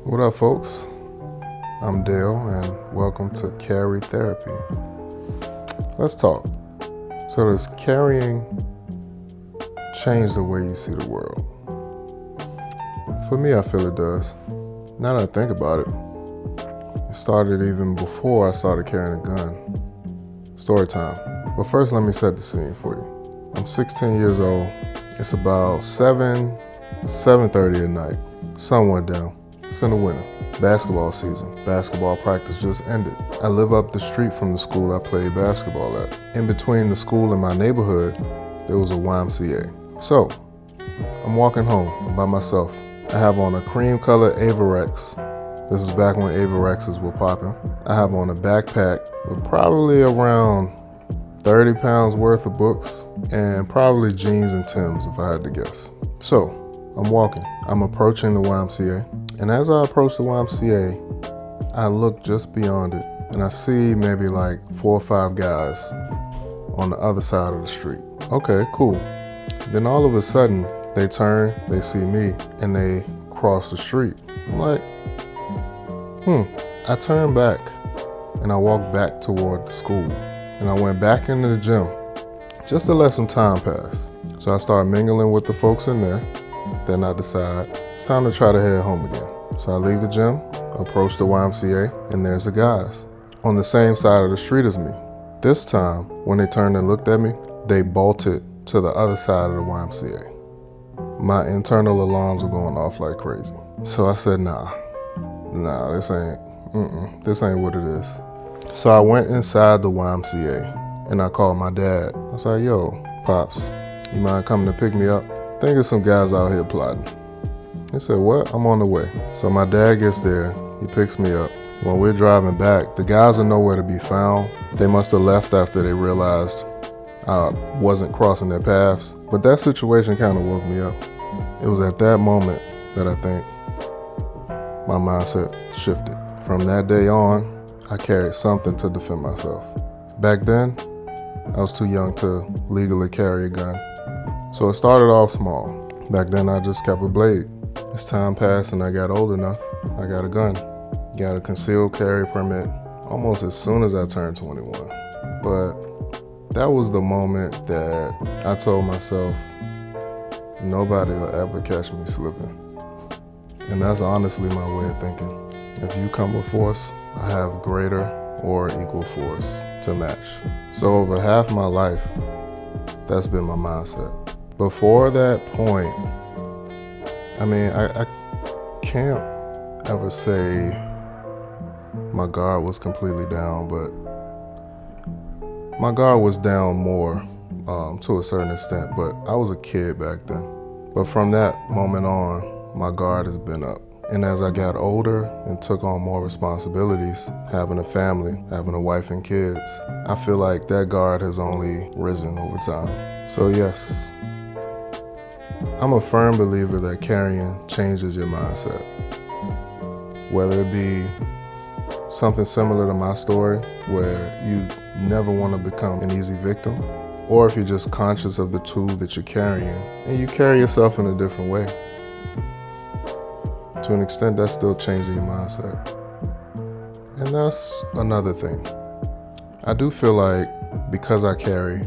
What up, folks? I'm Dale, and welcome to Carry Therapy. Let's talk. So, does carrying change the way you see the world? For me, I feel it does. Now that I think about it started even before I started carrying a gun. Story time. But first, let me set the scene for you. I'm 16 years old. It's about 7:30 at night. Sun went down. It's in the winter. Basketball season. Basketball practice just ended. I live up the street from the school I played basketball at. In between the school and my neighborhood, there was a YMCA. So, I'm walking home by myself. I have on a cream colored Avirex. This is back when Avirexes were popping. I have on a backpack with probably around 30 pounds worth of books and probably jeans and Timbs if I had to guess. So, I'm walking. I'm approaching the YMCA. And as I approach the YMCA, I look just beyond it and I see maybe like 4 or 5 guys on the other side of the street. Okay, cool. Then all of a sudden, they turn, they see me, and they cross the street. I'm like, I turned back and I walked back toward the school. And I went back into the gym just to let some time pass. So I started mingling with the folks in there. Then I decide it's time to try to head home again. So I leave the gym, approach the YMCA, and there's the guys on the same side of the street as me. This time, when they turned and looked at me, they bolted to the other side of the YMCA. My internal alarms were going off like crazy. So I said, nah, this ain't what it is. So I went inside the YMCA and I called my dad. I was like, yo, Pops, you mind coming to pick me up? I think there's some guys out here plotting. He said, what? I'm on the way. So my dad gets there, he picks me up. When we're driving back, the guys are nowhere to be found. They must have left after they realized I wasn't crossing their paths. But that situation kind of woke me up. It was at that moment that I think my mindset shifted. From that day on, I carried something to defend myself. Back then, I was too young to legally carry a gun. So it started off small. Back then, I just kept a blade. As time passed and I got old enough, I got a gun. Got a concealed carry permit almost as soon as I turned 21. But that was the moment that I told myself, nobody will ever catch me slipping. And that's honestly my way of thinking. If you come with force, I have greater or equal force to match. So over half my life, that's been my mindset. Before that point, I can't ever say my guard was completely down, but my guard was down more to a certain extent, but I was a kid back then. But from that moment on, my guard has been up. And as I got older and took on more responsibilities, having a family, having a wife and kids, I feel like that guard has only risen over time. So yes, I'm a firm believer that carrying changes your mindset. Whether it be something similar to my story, where you never want to become an easy victim, or if you're just conscious of the tool that you're carrying and you carry yourself in a different way. To an extent, that's still changing your mindset. And that's another thing. I do feel like because I carry,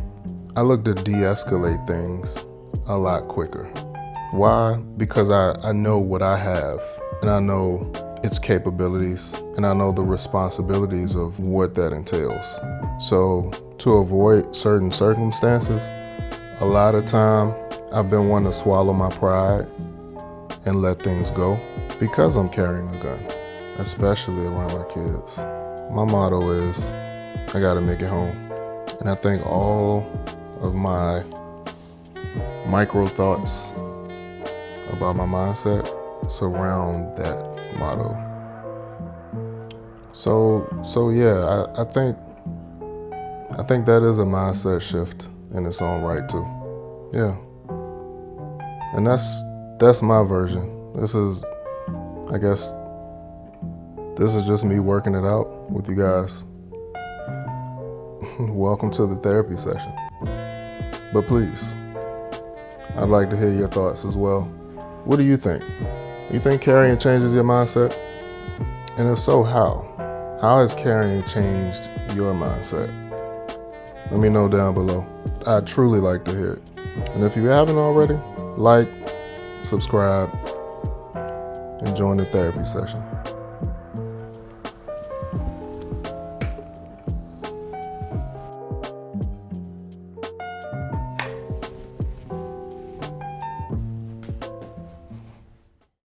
I look to de-escalate things a lot quicker. Why? Because I know what I have, and I know its capabilities, and I know the responsibilities of what that entails. So to avoid certain circumstances, a lot of time I've been one to swallow my pride and let things go because I'm carrying a gun, especially around my kids. My motto is, I gotta make it home. And I think all of my micro thoughts about my mindset surround that motto. So yeah, I think that is a mindset shift in its own right too. Yeah. And that's my version. This is just me working it out with you guys. Welcome to the therapy session. But please, I'd like to hear your thoughts as well. What do you think? You think carrying changes your mindset? And if so, how? How has carrying changed your mindset? Let me know down below. I'd truly like to hear it. And if you haven't already, like, subscribe, and join the therapy session.